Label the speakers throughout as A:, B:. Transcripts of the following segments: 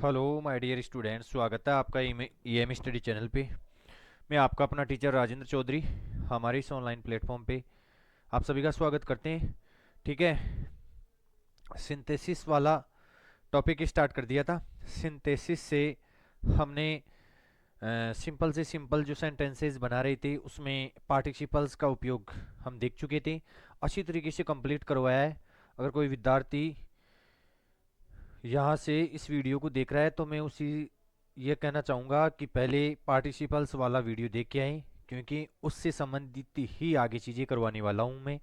A: Hello my dear students, स्वागत है आपका ईएम स्टडी चैनल पे। मैं आपका अपना टीचर राजेंद्र चौधरी हमारे इस ऑनलाइन प्लेटफॉर्म पे आप सभी का स्वागत करते हैं। ठीक है, सिंथेसिस वाला टॉपिक स्टार्ट कर दिया था। सिंथेसिस से हमने सिंपल से सिंपल जो सेंटेंसेस बना रहे थे उसमें पार्टिसिपल्स का उपयोग हम देख चुके थे, अच्छी तरीके से कंप्लीट करवाया है। अगर कोई विद्यार्थी यहाँ से इस वीडियो को देख रहा है तो मैं उसी ये कहना चाहूँगा कि पहले पार्टिसिपल्स वाला वीडियो देख के आए, क्योंकि उससे संबंधित ही आगे चीज़ें करवाने वाला हूँ मैं,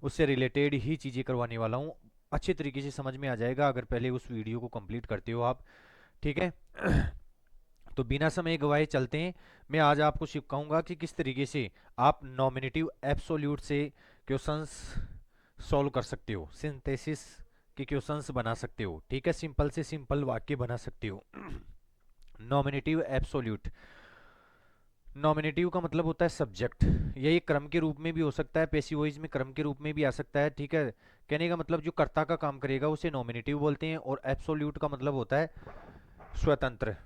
A: उससे रिलेटेड ही चीज़ें करवाने वाला हूँ। अच्छे तरीके से समझ में आ जाएगा अगर पहले उस वीडियो को कंप्लीट करते हो आप। ठीक है। तो बिना समय गवाए चलते हैं। मैं आज आपको सिखाऊंगा कि किस तरीके से आप नॉमिनेटिव एब्सोल्यूट से क्वेश्चंस सॉल्व कर सकते हो, सिंथेसिस के क्वेश्चंस बना सकते हो। ठीक है, सिंपल से सिंपल वाक्य बना सकते हो। नॉमिनेटिव एब्सोल्यूट, नॉमिनेटिव का मतलब होता है सब्जेक्ट। यही क्रम के रूप में भी हो सकता है, पैसिव वॉइस में क्रम के रूप में भी आ सकता है। ठीक है, कहने का मतलब जो कर्ता का काम करेगा उसे नॉमिनेटिव बोलते हैं। और एब्सोल्यूट का मतलब होता है स्वतंत्र।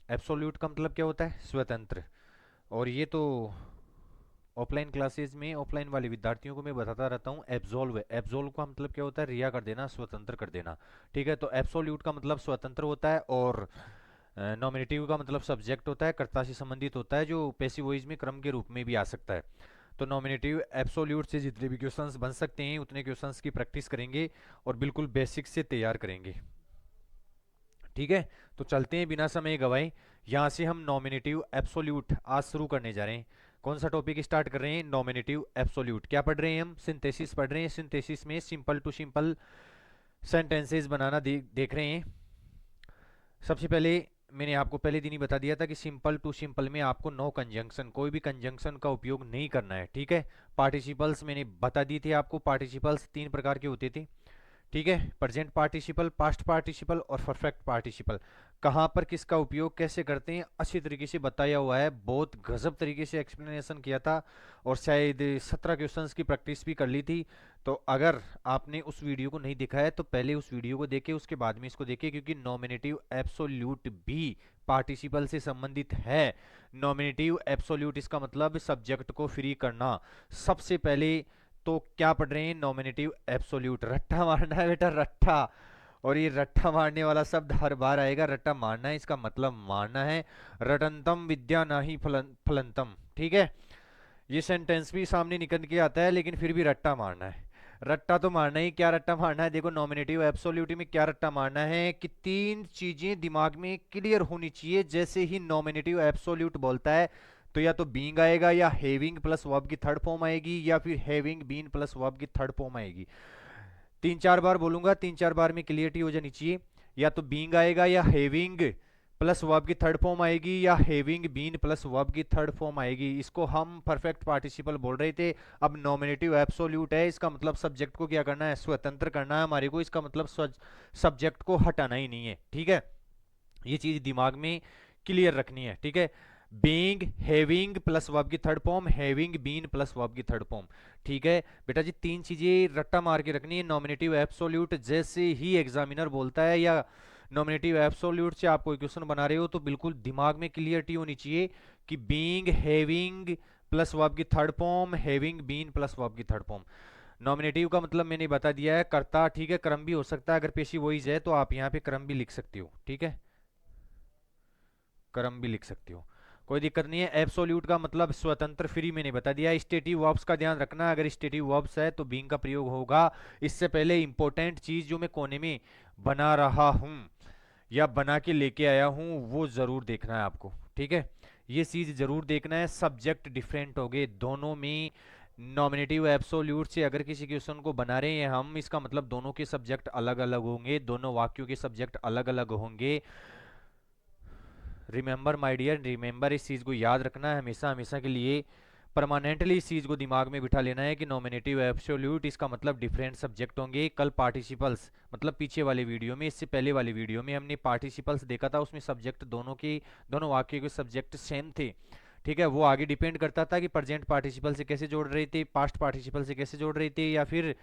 A: एब्सोल्यूट का मतलब क्या होता है? स्वतंत्र। और ये तो ऑफलाइन क्लासेस में ऑफलाइन वाले विद्यार्थियों को मैं बताता रहता हूँ। एब्जॉल्व, एब्जॉल्व का मतलब क्या होता है? रिहा कर देना, स्वतंत्र कर देना। ठीक है, तो एब्सोल्यूट का मतलब स्वतंत्र होता है, और नॉमिनेटिव का मतलब सब्जेक्ट होता है, कर्ता से संबंधित होता है, जो पैसिव वॉइस में क्रम के रूप में भी आ सकता है। तो नॉमिनेटिव एब्सोल्यूट से जितने भी क्वेश्चंस बन सकते हैं उतने क्वेश्चंस की प्रैक्टिस करेंगे और बिल्कुल बेसिक से तैयार करेंगे। ठीक है, तो चलते हैं बिना समय गवाए। यहाँ से हम नॉमिनेटिव एब्सोल्यूट आज शुरू करने जा रहे हैं। कौन सा टॉपिक स्टार्ट कर रहे हैं? Nominative absolute. क्या पढ़ रहे हैं हम? सिंथेसिस पढ़ रहे हैं। सिंथेसिस में सिंपल टू सिंपल सेंटेंसेस बनाना देख रहे हैं। सबसे पहले मैंने आपको पहले दिन ही बता दिया था कि सिंपल टू सिंपल में आपको नो कंजंक्शन, कोई भी कंजंक्शन का उपयोग नहीं करना है। ठीक है, पार्टिसिपल्स मैंने बता दी थी आपको। पार्टिसिपल्स तीन प्रकार के होते थे। ठीक है, प्रेजेंट पार्टिसिपल, पास्ट पार्टिसिपल और परफेक्ट पार्टिसिपल। कहाँ पर किसका उपयोग कैसे करते हैं अच्छी तरीके से बताया हुआ है, बहुत गजब तरीके से एक्सप्लेनेशन किया था, और शायद 17 क्वेश्चंस की प्रैक्टिस भी कर ली थी। तो अगर आपने उस वीडियो को नहीं देखा है तो पहले उस वीडियो को देखे, उसके बाद में इसको देखे, क्योंकि नॉमिनेटिव एब्सोल्यूट भी पार्टिसिपल से संबंधित है। नॉमिनेटिव एब्सोल्यूट इसका मतलब सब्जेक्ट को फ्री करना। सबसे पहले तो क्या पढ़ रहे हैं? Nominative absolute. रट्टा मारना है बेटा, रट्टा। और ये रट्टा मारने वाला शब्द हर बार आएगा। रट्टा मारना है, इसका मतलब मारना है। रटंतम विद्या नाही फलंतम। ठीक है, ये सेंटेंस भी सामने निकल के आता है, लेकिन फिर भी रट्टा मारना है। रट्टा तो मारना ही। क्या रट्टा मारना है? देखो, नॉमिनेटिव एब्सोल्यूट में क्या रट्टा मारना है कि तीन चीजें दिमाग में क्लियर होनी चाहिए। जैसे ही नॉमिनेटिव एब्सोल्यूट बोलता है तो या तो बीइंग आएगा, या हैविंग प्लस वर्ब की थर्ड फॉर्म आएगी, या फिर हैविंग बीन प्लस वर्ब की थर्ड फॉर्म आएगी। तीन चार बार बोलूंगा, तीन चार बार में क्लियरिटी हो जानी चाहिए। या तो बीइंग आएगा, या हैविंग प्लस वर्ब की थर्ड फॉर्म आएगी, या हैविंग बीन प्लस वर्ब की थर्ड फॉर्म आएगी। इसको हम परफेक्ट पार्टिसिपल बोल रहे थे। अब नॉमिनेटिव एब्सोल्यूट है, इसका मतलब सब्जेक्ट को क्या करना है? स्वतंत्र करना है हमारे को। इसका मतलब सब्जेक्ट को हटाना ही नहीं है। ठीक है, ये चीज दिमाग में क्लियर रखनी है। ठीक है, बीइंग, हैविंग प्लस वर्ब की third form, having been plus verb की थर्ड फॉर्म। ठीक है बेटा जी, तीन चीजें रट्टा मार के रखनी है। नॉमिनेटिव एब्सोल्यूट जैसे ही एग्जामिनर बोलता है, या नॉमिनेटिव एब्सोल्यूट से आप कोई क्वेश्चन बना रहे हो, तो बिल्कुल दिमाग में क्लियरिटी होनी चाहिए कि बीइंग, हैविंग प्लस वर्ब की third form, having been plus verb की थर्ड फॉर्म। नॉमिनेटिव का मतलब मैंने बता दिया है, कर्ता। ठीक है, क्रम भी हो सकता है, अगर पेशी वॉइस है तो आप यहाँ पे क्रम भी लिख सकते हो। ठीक है, क्रम भी लिख सकते हो, कोई दिक्कत नहीं है। एब्सोल्यूट का मतलब स्वतंत्र, फ्री मैंने बता दिया। स्टेटिव वर्ब्स का ध्यान रखना, अगर स्टेटिव वर्ब्स है तो बीइंग का प्रयोग होगा। इससे पहले इंपॉर्टेंट चीज जो मैं कोने में बना रहा हूं या बना के लेके आया हूं वो जरूर देखना है आपको। ठीक है, ये चीज जरूर देखना है। सब्जेक्ट डिफरेंट हो गए दोनों में। नॉमिनेटिव एब्सोल्यूट से अगर किसी क्वेश्चन को बना रहे हैं हम, इसका मतलब दोनों के सब्जेक्ट अलग अलग होंगे, दोनों वाक्यों के सब्जेक्ट अलग अलग होंगे। रिमेंबर माय डियर, रिमेंबर, इस चीज़ को याद रखना है हमेशा हमेशा के लिए। परमानेंटली इस चीज़ को दिमाग में बिठा लेना है कि नॉमिनेटिव एब्सोल्यूट इसका मतलब डिफरेंट सब्जेक्ट होंगे। कल पार्टिसिपल्स मतलब पीछे वाले वीडियो में, इससे पहले वाले वीडियो में हमने पार्टिसिपल्स देखा था, उसमें सब्जेक्ट दोनों के, दोनों वाक्यों के सब्जेक्ट सेम थे। ठीक है, वो आगे डिपेंड करता था कि प्रेजेंट पार्टिसिपल से कैसे जोड़ रहे थे, पास्ट पार्टिसिपल से कैसे जोड़ रहे थे, या फिर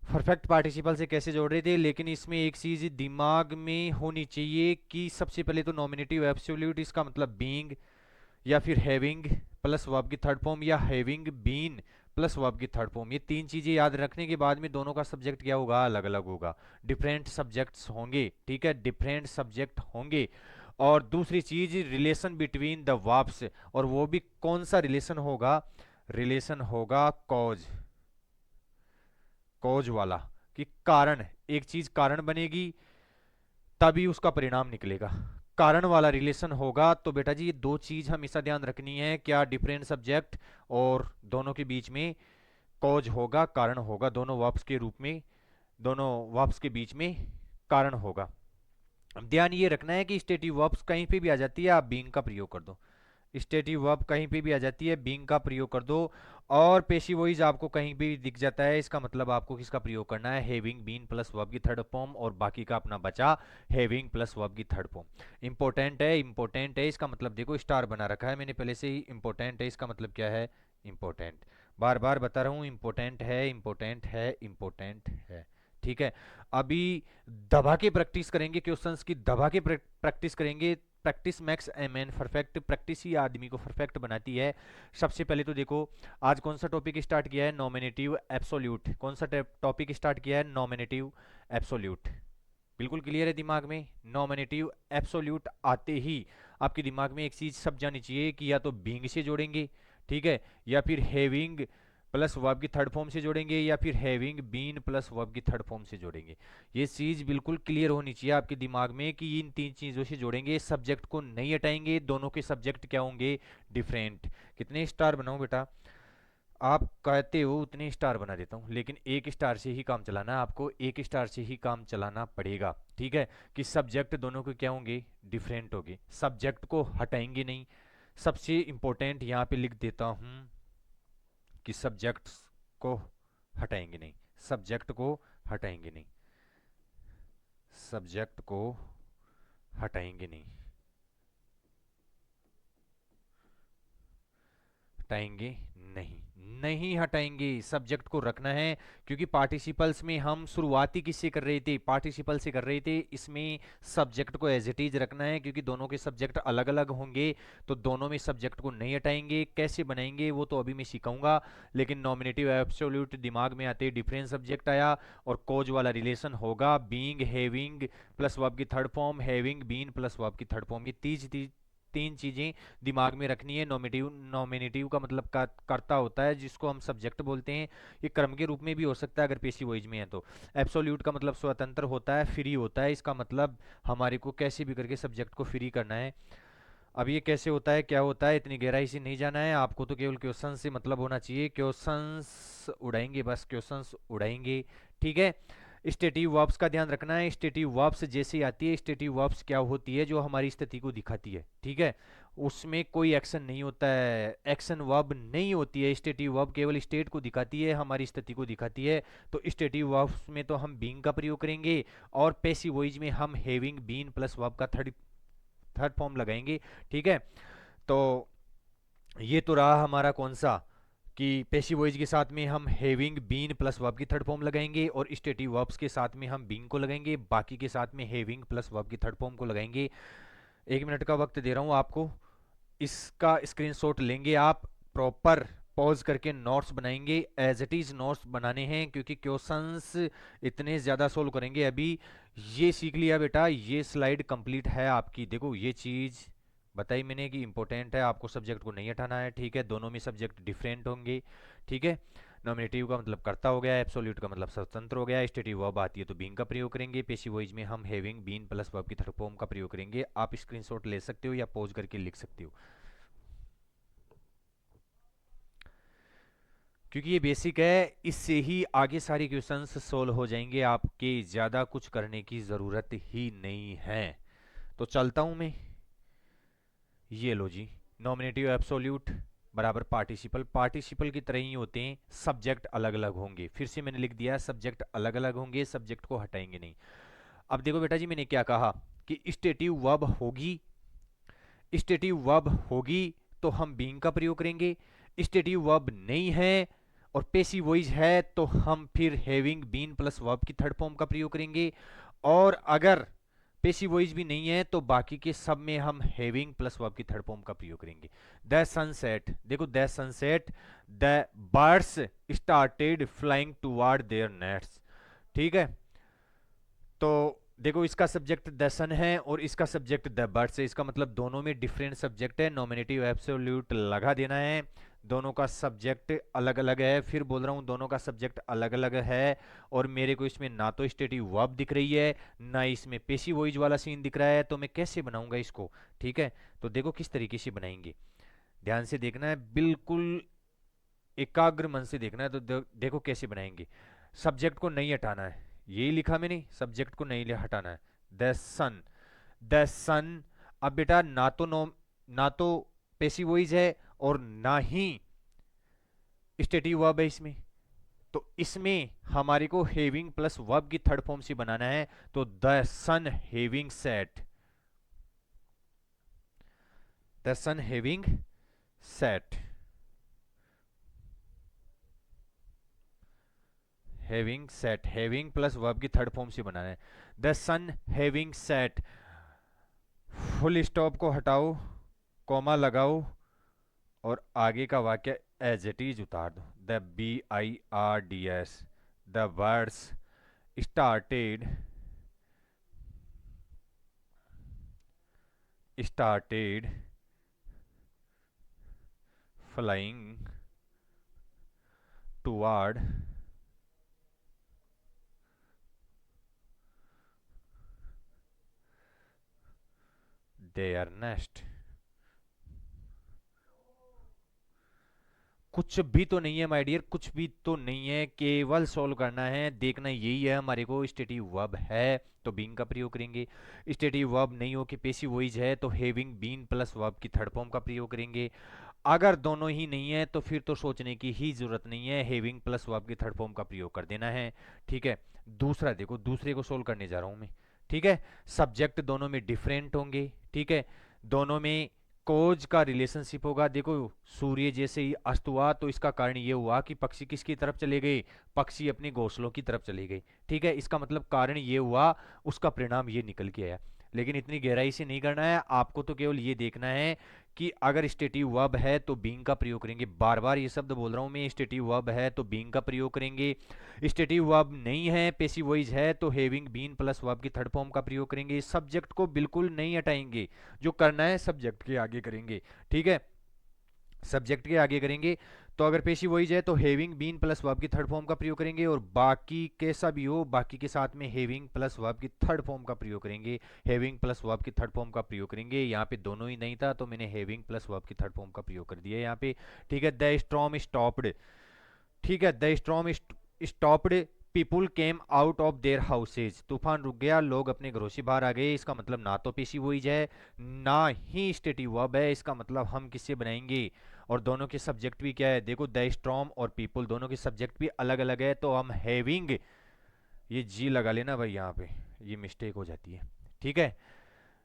A: परफेक्ट पार्टिसिपल से कैसे जोड़ रहे थे, लेकिन इसमें एक चीज दिमाग में होनी चाहिए कि सबसे पहले तो नॉमिनेटिव एब्सोल्यूट इसका मतलब बीइंग या फिर हैविंग प्लस वर्ब की थर्ड फॉर्म या हैविंग बीन प्लस वर्ब की थर्ड फॉर्म, ये तीन चीजें याद रखने के बाद में दोनों का सब्जेक्ट क्या होगा, अलग अलग होगा। डिफरेंट सब्जेक्ट्स होंगे, ठीक है, डिफरेंट सब्जेक्ट होंगे। और दूसरी चीज रिलेशन बिटवीन द वर्ब्स, और वो भी कौन सा रिलेशन होगा, रिलेशन होगा कॉज, कॉज वाला, कि कारण, एक चीज कारण बनेगी तभी उसका परिणाम निकलेगा, कारण वाला रिलेशन होगा। तो बेटा जी ये दो चीज हमेशा ध्यान रखनी है, क्या डिफरेंट सब्जेक्ट और दोनों के बीच में कॉज होगा, कारण होगा, दोनों वर्ब्स के रूप में, दोनों वर्ब्स के बीच में कारण होगा। अब ध्यान ये रखना है कि स्टेटिव वर्ब्स कहीं पे भी आ जाती है, आप बीइंग का प्रयोग कर दो। स्टेटिव वर्ब कहीं पे भी आ जाती है, बीइंग का प्रयोग कर दो। और पेशिव वॉइस आपको कहीं भी दिख जाता है, इसका मतलब आपको किसका प्रयोग करना है, हैविंग बीन प्लस वर्ब की थर्ड फॉर्म, और बाकी का अपना बचा हैविंग प्लस वर्ब की थर्ड फॉर्म। इंपॉर्टेंट है, इंपॉर्टेंट है, इसका मतलब देखो स्टार बना रखा है मैंने पहले से ही, इंपॉर्टेंट है इसका मतलब क्या है, इंपॉर्टेंट। बार बार बता रहा हूँ, इंपॉर्टेंट है, इंपॉर्टेंट है, इंपॉर्टेंट है। ठीक है, अभी दबा के प्रैक्टिस करेंगे, क्वेश्चंस की दबा के प्रैक्टिस करेंगे। Practice makes a man perfect, practice ही आदमी को परफेक्ट बनाती है। सबसे पहले तो देखो आज कौन सा टॉपिक स्टार्ट किया है, नॉमिनेटिव एब्सोल्यूट। कौन सा टॉपिक स्टार्ट किया है, नॉमिनेटिव एब्सोल्यूट। बिल्कुल क्लियर है दिमाग में, नॉमिनेटिव एब्सोल्यूट आते ही आपके दिमाग में एक चीज सब जानी चाहिए कि या तो बीइंग से जोड़ेंगे, ठीक है, या फिर हैविंग प्लस वर्ब की थर्ड फॉर्म से जोड़ेंगे, या फिर हैविंग बीन प्लस वर्ब की थर्ड फॉर्म से जोड़ेंगे। ये चीज बिल्कुल क्लियर होनी चाहिए आपके दिमाग में कि इन तीन चीजों से जोड़ेंगे, सब्जेक्ट को नहीं हटाएंगे, दोनों के सब्जेक्ट क्या होंगे, डिफरेंट। कितने स्टार बनाऊं बेटा, आप कहते हो उतने स्टार बना देता हूँ, लेकिन एक स्टार से ही काम चलाना है आपको, एक स्टार से ही काम चलाना पड़ेगा, ठीक है। कि सब्जेक्ट दोनों के क्या होंगे, डिफरेंट होंगे, सब्जेक्ट को हटाएंगे नहीं। सबसे इंपॉर्टेंट यहाँ पे लिख देता हूँ कि सब्जेक्ट्स को हटाएंगे नहीं, सब्जेक्ट को हटाएंगे नहीं, सब्जेक्ट को हटाएंगे नहीं, हटाएंगे नहीं, नहीं हटाएंगे, सब्जेक्ट को रखना है। क्योंकि पार्टिसिपल्स में हम शुरुआती किससे कर रहे थे, पार्टिसिपल से कर रहे थे, इसमें सब्जेक्ट को एज इट इज रखना है, क्योंकि दोनों के सब्जेक्ट अलग अलग होंगे। तो दोनों में सब्जेक्ट को नहीं हटाएंगे, कैसे बनाएंगे वो तो अभी मैं सिखाऊंगा। लेकिन नॉमिनेटिव एब्सोल्यूट दिमाग में आते ही डिफरेंट सब्जेक्ट आया, और कॉज वाला रिलेशन होगा बीइंग हैविंग प्लस वर्ब की third form, having been plus verb की थर्ड फॉर्म, ये तीन चीजें दिमाग में रखनी है। नॉमिनेटिव, नॉमिनेटिव का मतलब कर्ता होता है जिसको हम सब्जेक्ट बोलते हैं, ये क्रम के रूप में भी हो सकता है अगर पेशिव वॉइस में है तो। एब्सोल्यूट का मतलब स्वतंत्र होता है, फ्री होता है, इसका मतलब हमारे को कैसे भी करके सब्जेक्ट को फ्री करना है। अब ये कैसे होता है, क्या होता है, इतनी गहराई से नहीं जाना है आपको, तो केवल क्वेश्चन से मतलब होना चाहिए, क्वेश्चंस उड़ाएंगे, बस क्वेश्चंस उड़ाएंगे, ठीक है। स्टेटिव वर्ब्स का ध्यान रखना है, स्टेटिव वर्ब्स जैसे आती है, स्टेटिव वर्ब्स क्या होती है, जो हमारी स्थिति को दिखाती है, ठीक है। उसमें कोई एक्शन नहीं होता है, एक्शन वर्ब नहीं होती है, स्टेटिव वर्ब केवल स्टेट को दिखाती है, हमारी स्थिति को दिखाती है। तो स्टेटिव वर्ब्स में तो हम बीइंग का प्रयोग करेंगे, और पैसिव वॉइस में हम हैविंग बीन प्लस वर्ब का थर्ड थर्ड फॉर्म लगाएंगे, ठीक है। तो ये तो रहा हमारा कौन सा, कि पैसिव वॉइस के साथ में हम हैविंग बीन प्लस वर्ब की थर्ड फॉर्म लगाएंगे, और स्टेटिव वर्ब्स के साथ में हम बीइंग को लगाएंगे, बाकी के साथ में हैविंग प्लस वर्ब की थर्ड फॉर्म को लगाएंगे। 1 मिनट का वक्त दे रहा हूँ आपको, इसका स्क्रीनशॉट लेंगे आप, प्रॉपर पॉज करके नोट्स बनाएंगे, एज इट इज नोट्स बनाने हैं, क्योंकि क्वेश्चंस इतने ज़्यादा सोल्व करेंगे अभी। ये सीख लिया बेटा, ये स्लाइड कंप्लीट है आपकी, देखो ये चीज़ बताई मैंने कि इंपॉर्टेंट है, आपको सब्जेक्ट को नहीं हटाना है, ठीक है, दोनों में सब्जेक्ट डिफरेंट होंगे, ठीक है। नॉमिनेटिव का मतलब कर्ता हो गया, एब्सोल्यूट का मतलब स्वतंत्र हो गया, स्टेटिव वर्ब आती है तो बीइंग का प्रयोग करेंगे, पेसिव वॉइस में हम हैविंग बीन प्लस वर्ब की थर्ड फॉर्म का प्रयोग करेंगे। आप स्क्रीनशॉट ले सकते हो या पॉज करके लिख सकते हो, क्योंकि ये बेसिक है, इससे ही आगे सारे क्वेश्चंस सोल्व हो जाएंगे, आपके ज़्यादा कुछ करने की ज़रूरत ही नहीं है। तो चलता हूँ मैं, ये लो जी, नॉमिनेटिव एब्सोल्यूट बराबर पार्टिसिपल, पार्टिसिपल की तरह ही होते हैं, सब्जेक्ट अलग अलग होंगे, फिर से मैंने लिख दिया सब्जेक्ट अलग अलग होंगे, सब्जेक्ट को हटाएंगे नहीं। अब देखो बेटा जी मैंने क्या कहा, कि स्टेटिव वर्ब होगी, स्टेटिव वर्ब होगी तो हम बीइंग का प्रयोग करेंगे, स्टेटिव वर्ब नहीं है और पेसिव वॉइस है तो हम फिर हैविंग बीन प्लस वर्ब की थर्ड फॉर्म का प्रयोग करेंगे। और अगर पेसिव वॉइस भी नहीं है तो बाकी के सब में हम हैविंग प्लस वर्ब की थर्ड फॉर्म का प्रयोग करेंगे। द सनसेट, देखो the sunset, the birds started flying toward their nests. ठीक है, तो देखो इसका सब्जेक्ट द सन है और इसका सब्जेक्ट द बर्ड्स है, इसका मतलब दोनों में डिफरेंट सब्जेक्ट है, नॉमिनेटिव एब्सोल्यूट लगा देना है। दोनों का सब्जेक्ट अलग अलग है, फिर बोल रहा हूं दोनों का सब्जेक्ट अलग अलग है। और मेरे को इसमें ना तो स्टेटिव वर्ब दिख रही है ना इसमें पेसिव वॉइस वाला सीन दिख रहा है, तो मैं कैसे बनाऊंगा इसको। ठीक है, तो देखो किस तरीके से बनाएंगे, ध्यान से देखना है, बिल्कुल एकाग्र मन से देखना है। तो देखो कैसे बनाएंगे। सब्जेक्ट को नहीं हटाना है, यही लिखा मैंने, सब्जेक्ट को नहीं हटाना है। द सन, द सन। अब बेटा ना तो नो, ना तो पेसिव वॉइस है और ना ही स्टेटिव वर्ब है इसमें, तो इसमें हमारे को हैविंग प्लस वर्ब की थर्ड फॉर्म से बनाना है। तो the sun having set, the sun having set, having set, having plus verb की थर्ड फॉर्म से बनाना है। The sun having set, full stop को हटाओ, कॉमा लगाओ और आगे का वाक्य एज इट इज उतार दो। The BIRDS, the birds started, started flying toward there nest. कुछ भी तो नहीं है माय डियर, कुछ भी तो नहीं है, केवल सॉल्व करना है, देखना यही है हमारे को। स्टेटिव वर्ब है तो बीइंग का प्रयोग करेंगे, स्टेटिव वर्ब नहीं हो कि पेसिव वॉइस है तो हैविंग बीन प्लस वर्ब की थर्ड फॉर्म का प्रयोग करेंगे। अगर दोनों ही नहीं है तो फिर तो सोचने की ही जरूरत नहीं है, हैविंग प्लस वर्ब की थर्ड फॉर्म का प्रयोग कर देना है। ठीक है, दूसरा देखो, दूसरे को सोल्व करने जा रहा हूं मैं। ठीक है, सब्जेक्ट दोनों में डिफरेंट होंगे। ठीक है, दोनों में कोज का रिलेशनशिप होगा। देखो सूर्य जैसे ही अस्त हुआ तो इसका कारण ये हुआ कि पक्षी किसकी तरफ चले गए, पक्षी अपने घोंसलों की तरफ चले गए। ठीक है, इसका मतलब कारण ये हुआ, उसका परिणाम ये निकल के आया। लेकिन इतनी गहराई से नहीं करना है आपको, तो केवल ये देखना है कि अगर स्टेटिव वर्ब है तो बीइंग का प्रयोग करेंगे। बार बार ये शब्द बोल रहा हूं मैं, स्टेटिव वर्ब है तो बीइंग का प्रयोग करेंगे, स्टेटिव वर्ब नहीं है पेसिव वॉइस है तो हैविंग बीन प्लस वर्ब की थर्ड फॉर्म का प्रयोग करेंगे। सब्जेक्ट को बिल्कुल नहीं हटाएंगे, जो करना है सब्जेक्ट के आगे करेंगे। ठीक है, सब्जेक्ट के आगे करेंगे। तो अगर पेशी वॉइस है तो हैविंग बीन प्लस वर्ब की थर्ड फॉर्म का प्रयोग करेंगे, और बाकी कैसा भी हो बाकी के साथ में हैविंग प्लस वर्ब की थर्ड फॉर्म का प्रयोग करेंगे, हैविंग प्लस वर्ब की थर्ड फॉर्म का प्रयोग करेंगे। यहाँ पे दोनों ही नहीं था तो मैंने हैविंग प्लस वर्ब की थर्ड फॉर्म का प्रयोग कर दिया यहाँ पे। ठीक है, द स्टॉर्म स्टॉप्ड, ठीक है, the storm stopped, people came out of their houses, तूफान रुक गया, लोग अपने घरों से बाहर आ गए। इसका मतलब ना तो पेशी वॉइस है ना ही स्टेटिव वर्ब है, इसका मतलब हम किससे बनाएंगे। और दोनों के सब्जेक्ट भी क्या है, देखो द स्टॉर्म और पीपुल दोनों के सब्जेक्ट भी अलग अलग है, तो हम हैविंग, ये जी लगा लेना भाई, यहाँ पे ये मिस्टेक हो जाती है। ठीक है,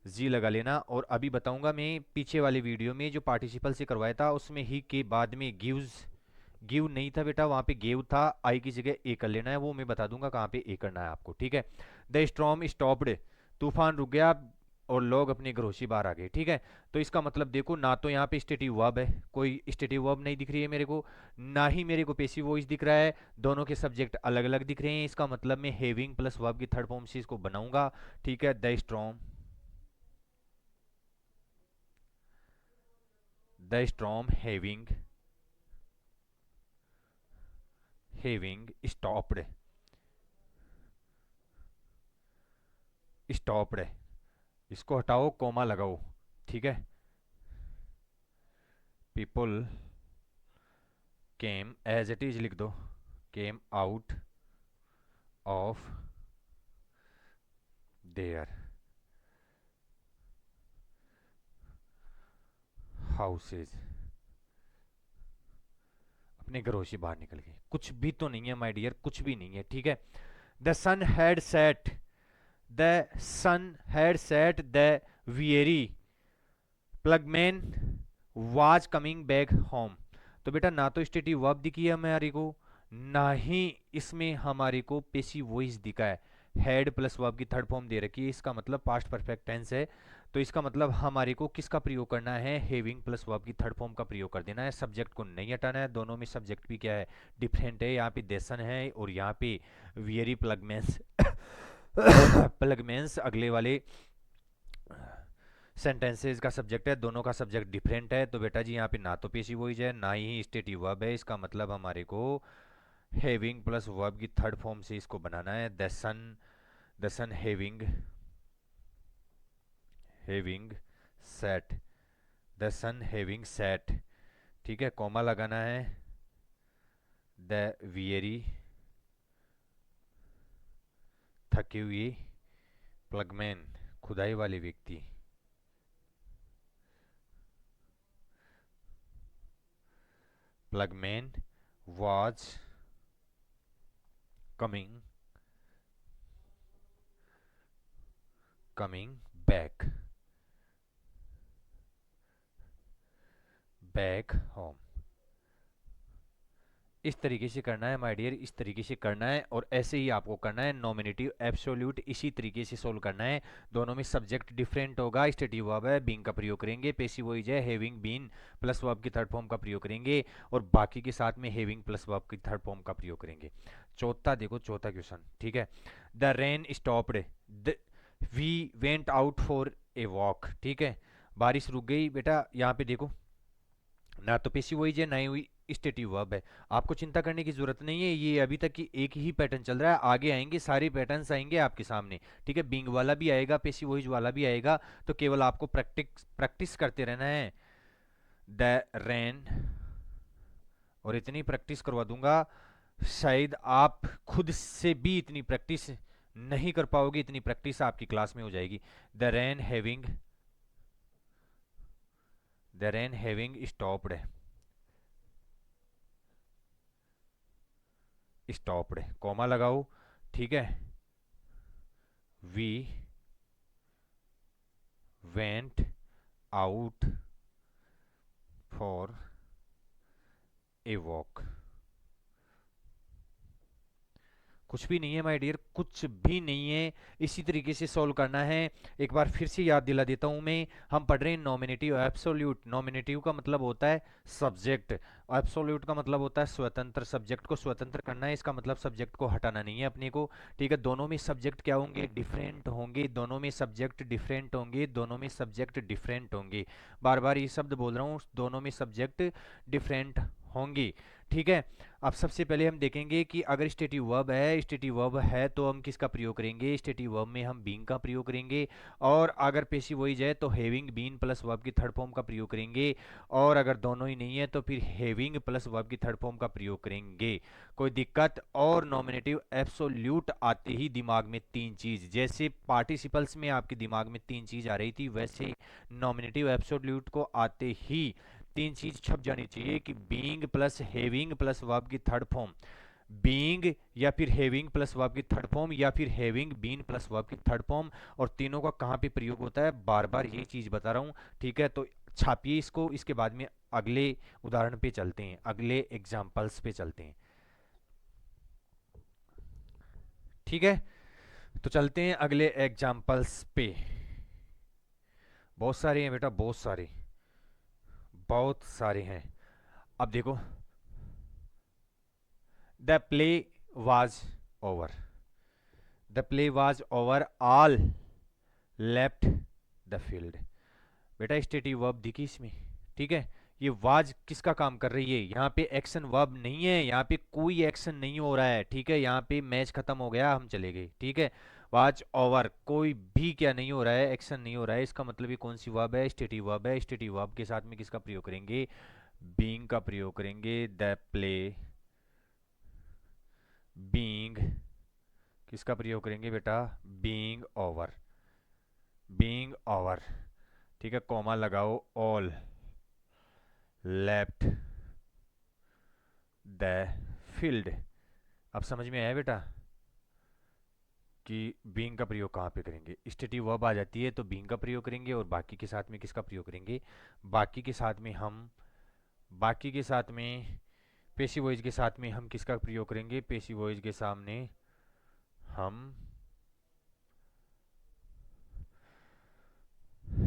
A: जी लगा लेना। और अभी बताऊंगा मैं पीछे वाले वीडियो में जो पार्टिसिपल से करवाया था उसमें ही के बाद में गिव्स, गिव नहीं था बेटा, वहां पे गेव था, आई की जगह ए कर लेना है, वो मैं बता दूंगा कहाँ पे ए करना है आपको। ठीक है, द स्टॉर्म स्टॉप्ड, तूफान रुक गया और लोग अपने घरों से बाहर आ गए। ठीक है, तो इसका मतलब देखो ना तो यहाँ पे स्टेटिव वर्ब है, कोई स्टेटिव वर्ब नहीं दिख रही है मेरे को, ना ही मेरे को पेसिव वॉइस दिख रहा है, दोनों के सब्जेक्ट अलग अलग दिख रहे हैं। इसका मतलब मैं हैविंग प्लस वर्ब की थर्ड फॉर्म से इसको बनाऊंगा। ठीक है, the storm having, having stopped, stopped है, इसको हटाओ कोमा लगाओ। ठीक है, people came, as it is लिख दो, came out of their houses, अपने घरों से बाहर निकल गए। कुछ भी तो नहीं है माय डियर, कुछ भी नहीं है। ठीक है, the sun had set, the sun had set, the weary ploughman was coming back home, तो बेटा ना तो स्टेटिव वर्ब दिखी है हमारे को, ना ही इसमें हमारे को पेसिव वॉइस दिखा है। हैड प्लस वर्ब की थर्ड फॉर्म दे रखी है, इसका मतलब पास्ट परफेक्ट टेंस है। तो इसका मतलब हमारे को किसका प्रयोग करना है, हैविंग प्लस वर्ब की थर्ड फॉर्म का प्रयोग कर देना है। सब्जेक्ट को नहीं हटाना है, दोनों में सब्जेक्ट भी क्या है, डिफरेंट है। यहाँ पे देसन है और यहाँ पे वियरी प्लगमेंस प्लगमेंस अगले वाले सेंटेंसेज का सब्जेक्ट है, दोनों का सब्जेक्ट डिफरेंट है। तो बेटा जी यहाँ पे ना तो पेसिव वॉइस है ना ही स्टेटिव वर्ब है, इसका मतलब हमारे को हैविंग प्लस वर्ब की थर्ड फॉर्म से इसको बनाना है। The sun having set, the sun having set, ठीक है, कॉमा लगाना है। द वियरी थके हुए प्लगमैन, खुदाई वाले व्यक्ति, प्लगमैन वाज कमिंग बैक होम। इस तरीके से करना है माय डियर, इस तरीके से करना है, और ऐसे ही आपको करना है। नॉमिनेटिव एब्सोल्यूट इसी तरीके से सोल्व करना है। दोनों में सब्जेक्ट डिफरेंट होगा, स्टेटिव वर्ब है, बीइंग का प्रयोग करेंगे। पेसिव वॉइस है, हैविंग बीन प्लस वर्ब की थर्ड फॉर्म का प्रयोग करेंगे, और बाकी के साथ में हैविंग प्लस वर्ब की थर्ड फॉर्म का प्रयोग करेंगे। चौथा देखो, चौथा क्वेश्चन, ठीक है। The rain stopped, we went out for a walk, ठीक है, बारिश रुक गई। बेटा यहाँ पे देखो, ना तो पेसिव वॉइस है ना ही स्टेटिव वर्ब है। आपको चिंता करने की जरूरत नहीं है, ये अभी तक की एक ही पैटर्न चल रहा है, आगे आएंगे सारे पैटर्न्स आएंगे आपके सामने, ठीक है। बीइंग वाला भी आएगा, पेसिव वॉइस वाला भी आएगा, तो केवल आपको प्रैक्टिस प्रैक्टिस करते रहना है। द रेन, और इतनी प्रैक्टिस करवा दूंगा शायद आप खुद से भी इतनी प्रैक्टिस नहीं कर पाओगे, इतनी प्रैक्टिस आपकी क्लास में हो जाएगी। The rain having, the rain having stopped, stopped comma लगाओ, ठीक है। We went out for a walk. कुछ भी नहीं है माय डियर, कुछ भी नहीं है, इसी तरीके से सॉल्व करना है। एक बार फिर से याद दिला देता हूं मैं, हम पढ़ रहे हैं नॉमिनेटिव एब्सोल्यूट। नॉमिनेटिव का मतलब होता है सब्जेक्ट, एब्सोल्यूट का मतलब होता है स्वतंत्र। सब्जेक्ट को स्वतंत्र करना है, इसका मतलब सब्जेक्ट को हटाना नहीं है अपने को, ठीक है। दोनों में सब्जेक्ट क्या होंगे, डिफरेंट होंगे, दोनों में सब्जेक्ट डिफरेंट होंगे, दोनों में सब्जेक्ट डिफरेंट होंगे। बार बार ये शब्द बोल रहा हूँ, दोनों में सब्जेक्ट डिफरेंट होंगे, ठीक है। अब सबसे पहले हम देखेंगे कि अगर स्टेटिव वर्ब है, स्टेटिव वर्ब है तो हम किसका प्रयोग करेंगे, स्टेटिव वर्ब में हम बीइंग का प्रयोग करेंगे। और अगर पेसिव वॉइस है तो हैविंग बीन प्लस वर्ब की थर्ड फॉर्म का प्रयोग करेंगे। और अगर दोनों ही नहीं है तो फिर हैविंग प्लस वर्ब की थर्ड फॉर्म का प्रयोग करेंगे। कोई दिक्कत? और नॉमिनेटिव एब्सोल्यूट आते ही दिमाग में तीन चीज, जैसे पार्टिसिपल्स में आपके दिमाग में तीन चीज आ रही थी, वैसे नॉमिनेटिव एब्सोल्यूट को आते ही तीन चीज छप जानी चाहिए कि being plus having plus verb की थर्ड फॉर्म, बीइंग या फिर हैविंग प्लस वर्ब की थर्ड फॉर्म, या फिर हैविंग बीन प्लस वर्ब की थर्ड फॉर्म। और तीनों का कहाँ पे प्रयोग होता है, बार बार ये चीज बता रहा हूँ, ठीक है। तो छापिए इसको, इसके बाद में अगले उदाहरण पे चलते हैं, अगले एग्जाम्पल्स पे चलते हैं, ठीक है। तो चलते हैं अगले एग्जाम्पल्स पे। बहुत सारे हैं बेटा, बहुत सारे, बहुत सारे हैं। अब देखो, the play was over, the play was over, all left the field. बेटा स्टेटिव वर्ब दिखी इसमें, ठीक है। ये वाज किसका काम कर रही है, यहाँ पे एक्शन वर्ब नहीं है, यहाँ पे कोई एक्शन नहीं हो रहा है, ठीक है। यहाँ पे मैच खत्म हो गया, हम चले गए, ठीक है। वाज ओवर, कोई भी क्या नहीं हो रहा है, एक्शन नहीं हो रहा है, इसका मतलब ये कौन सी वर्ब है, स्टेटिव वर्ब है। स्टेटिव वर्ब के साथ में किसका प्रयोग करेंगे, बीइंग का प्रयोग करेंगे। द प्ले बीइंग, किसका प्रयोग करेंगे बेटा, बीइंग ओवर, बीइंग ओवर, ठीक है, कॉमा लगाओ, ऑल लेफ्ट द फील्ड। अब समझ में आया बेटा कि बीइंग का प्रयोग कहाँ पे करेंगे, स्टेटिव वर्ब आ जाती है तो बीइंग का प्रयोग करेंगे, और बाकी के साथ में किसका प्रयोग करेंगे, बाकी के साथ में हम बाकी के साथ में पेसिव वॉइस के साथ में हम किसका प्रयोग करेंगे? पेसिव वॉइस के सामने हम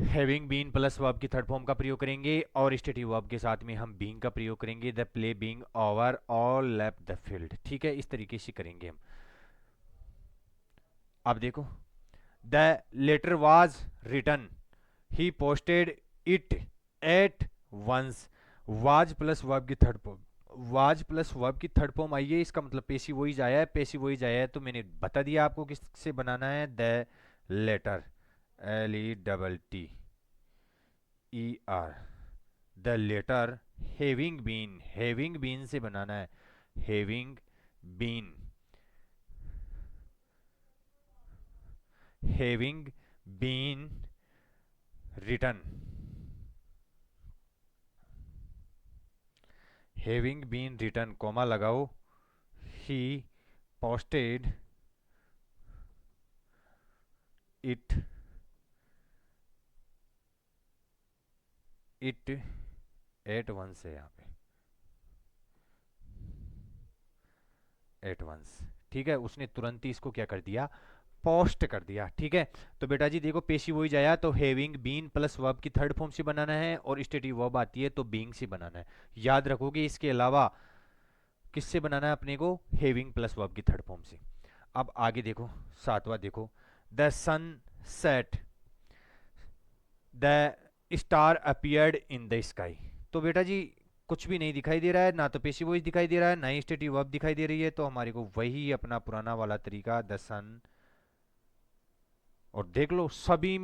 A: हैविंग बीन प्लस वर्ब की थर्ड फॉर्म का प्रयोग करेंगे और स्टेटिव वर्ब के साथ में हम बीइंग का प्रयोग करेंगे। The play being over all left the field. ठीक है, इस तरीके से करेंगे हम। अब देखो, the letter was written, he posted it at once. Was plus verb की third form, was plus verb की थर्ड फॉर्म आई है, इसका मतलब पेसिव वॉइस आया है। पेसिव वॉइस आया है तो मैंने बता दिया आपको किससे बनाना है। The letter, LETTER, the letter having been, having been से बनाना है। Having been, having been written, having been written, comma लगाओ, he posted it at once है यहाँ पे, एट वंस। ठीक है, उसने तुरंत ही इसको क्या कर दिया? पोस्ट कर दिया। ठीक है, तो बेटा जी देखो, पेसिव वॉइस आया तो हैविंग बीन प्लस वर्ब की थर्ड फॉर्म से बनाना है, और स्टेटिव वर्ब आती है तो बीइंग से बनाना है। याद रखोगे, इसके अलावा किससे बनाना है अपने को? हैविंग प्लस वर्ब की थर्ड फॉर्म से। अब आगे देखो, सातवां देखो, the sun set, the star appeared in the sky. तो बेटा जी कुछ भी नहीं दिखाई दे रहा है, ना तो पेसिव वॉइस दिखाई दे रहा है, ना ही स्टेटिव वर्ब दिखाई दे रही है, तो हमारे को वही अपना पुराना वाला तरीका, द सन। और देख लो, सभी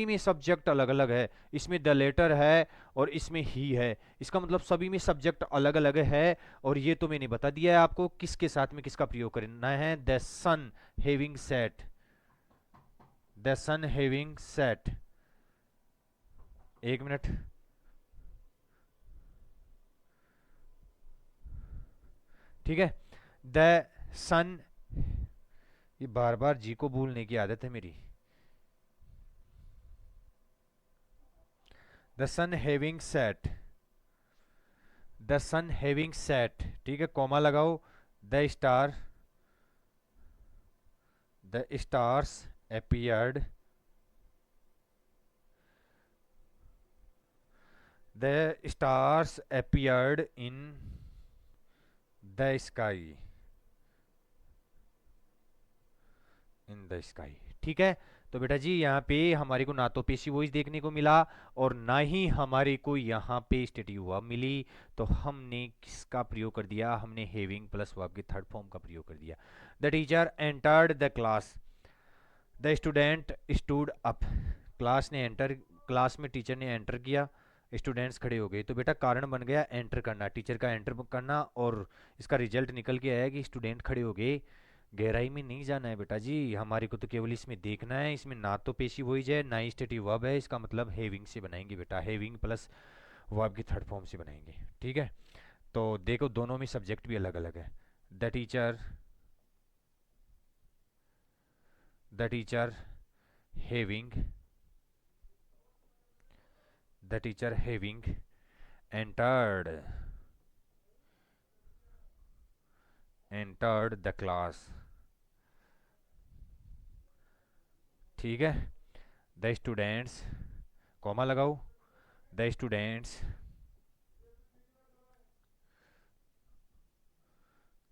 A: में सब्जेक्ट अलग अलग है। इसमें द लेटर है और इसमें ही है, इसका मतलब सभी में सब्जेक्ट अलग अलग है। और ये तो मैंने बता दिया है आपको किसके साथ में किसका प्रयोग करना है। The sun having set, the sun having set. एक मिनट, ठीक है। द सन, ये बार बार जी को भूलने की आदत है मेरी। The sun having set, the sun having set, ठीक है, कॉमा लगाओ। The star, the stars appeared, the stars appeared in the sky, in the sky. ठीक है, तो बेटा जी यहाँ पे हमारे को ना तो पेसिव वॉइस देखने को मिला और ना ही हमारे को यहाँ पे स्टेटिव वर्ब मिली, तो हमने किसका प्रयोग कर दिया? हमने हैविंग प्लस वर्ब की थर्ड फॉर्म का प्रयोग कर दिया। The teacher entered the class, the student stood up. Class ने एंटर, क्लास में टीचर ने एंटर किया, स्टूडेंट्स खड़े हो गए। तो बेटा कारण बन गया एंटर करना, टीचर का एंटर करना, और इसका रिजल्ट निकल के आया कि स्टूडेंट खड़े हो गए। गहराई में नहीं जाना है बेटा जी, हमारे को तो केवल इसमें देखना है। इसमें ना तो पेशिव वॉइस है ना ही स्टेटिव वर्ब है, इसका मतलब हैविंग से बनाएंगे बेटा, हैविंग प्लस वर्ब की थर्ड फॉर्म से बनाएंगे। ठीक है, तो देखो दोनों में सब्जेक्ट भी अलग अलग है। The teacher, the teacher having, the teacher having entered, entered the class. ठीक है, द स्टूडेंट्स, कॉमा लगाओ, the students,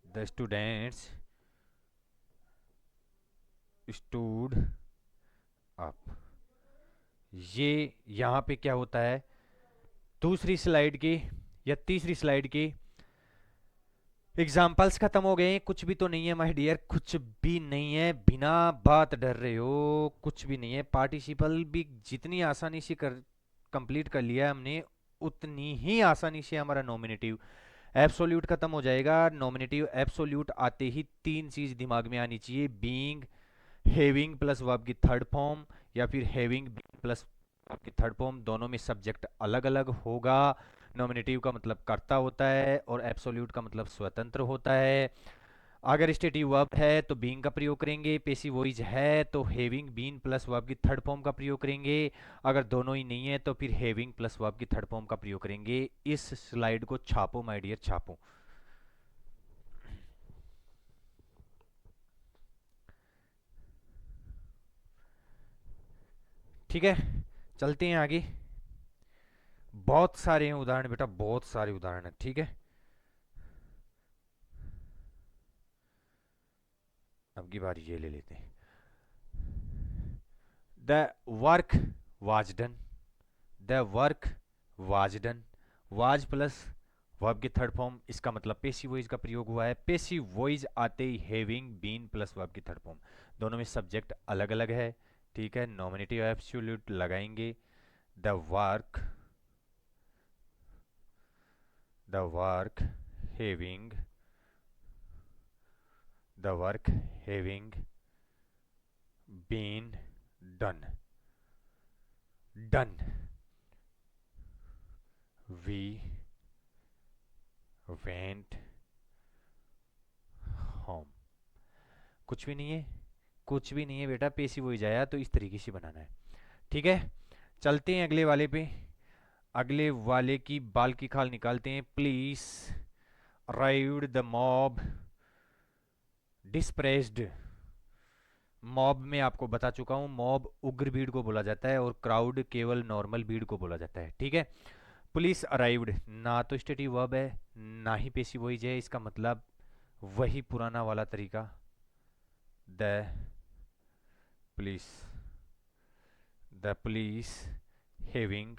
A: the students stood up. ये यहाँ पे क्या होता है, दूसरी स्लाइड की या तीसरी स्लाइड की एग्जाम्पल्स खत्म हो गए हैं। कुछ भी तो नहीं है माय डियर, कुछ भी नहीं है, बिना बात डर रहे हो, कुछ भी नहीं है। पार्टिसिपल भी जितनी आसानी से कर कंप्लीट कर लिया हमने, उतनी ही आसानी से हमारा नॉमिनेटिव एब्सोल्यूट खत्म हो जाएगा। नॉमिनेटिव एब्सोल्यूट आते ही तीन चीज दिमाग में आनी चाहिए, बीइंग, हैविंग प्लस वर्ब की थर्ड फॉर्म, या फिर हैविंग प्लस वर्ब की थर्ड फॉर्म। दोनों में सब्जेक्ट अलग अलग होगा। नॉमिनेटिव का मतलब कर्ता होता है और एब्सोल्यूट का मतलब स्वतंत्र होता है। अगर स्टेटिव वर्ब है तो बीइंग का प्रयोग करेंगे, पेसिव वॉइस है तो हैविंग बीन प्लस वर्ब की थर्ड फॉर्म का प्रयोग करेंगे, अगर दोनों ही नहीं है तो फिर हैविंग प्लस वर्ब की थर्ड फॉर्म का प्रयोग करेंगे। इस स्लाइड को छापो माय डियर, छापो। ठीक है, चलते हैं आगे। बहुत सारे हैं उदाहरण बेटा, बहुत सारे उदाहरण हैं। ठीक है, अब की बार ये ले लेते हैं। The work was done, the work was done, was plus verb की थर्ड फॉर्म, इसका मतलब पेसिव वॉइस का प्रयोग हुआ है। पेसिव वॉइस आते ही हैविंग बीन प्लस वर्ब की थर्ड फॉर्म, दोनों में सब्जेक्ट अलग अलग है। ठीक है, नॉमिनेटिव एब्सोल्यूट लगाएंगे। The work, the work having, the work having been done, done, we went home. कुछ भी नहीं है, कुछ भी नहीं है बेटा, पेसिव वॉइस आया तो इस तरीके से बनाना है। ठीक है, चलते हैं अगले वाले पे। अगले वाले की बाल की खाल निकालते हैं। Police arrived the mob dispersed. Mob में आपको बता चुका हूं, मॉब उग्र भीड़ को बोला जाता है और क्राउड केवल नॉर्मल भीड़ को बोला जाता है। ठीक है, पुलिस अराइव्ड ना तो स्टेटिव वर्ब है ना ही पेसिव वॉइस है, इसका मतलब वही पुराना वाला तरीका, the police, the police having,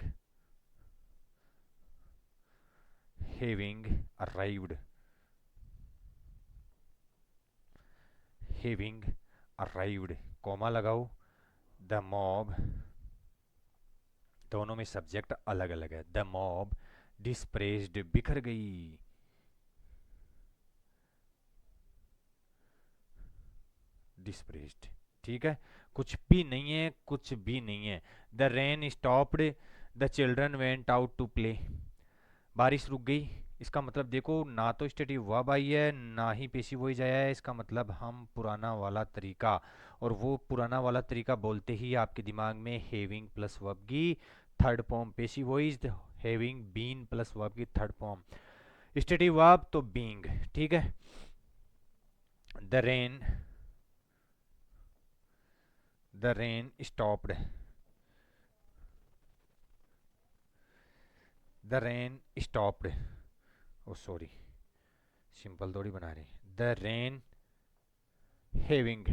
A: having arrived, having arrived, comma लगाओ, द मॉब, दोनों में सब्जेक्ट अलग अलग है। द मॉब डिस्प्रेस्ड, बिखर गई, डिस्प्रेस्ड। ठीक है, कुछ भी नहीं है, कुछ भी नहीं है। The rain stopped, the children went out to play, बारिश रुक गई, इसका मतलब देखो ना तो स्टेटिव वर्ब आई है ना ही पेसिव वॉइस आया है, इसका मतलब हम पुराना वाला तरीका, और वो पुराना वाला तरीका बोलते ही आपके दिमाग में हैविंग प्लस वर्ब की third form, passive voice having been plus verb की थर्ड फॉर्म, स्टेटिव वर्ब तो बीइंग। ठीक है, the rain, the rain stopped, the rain stopped, oh sorry simple थोड़ी बना रहे, द रेन हैविंग,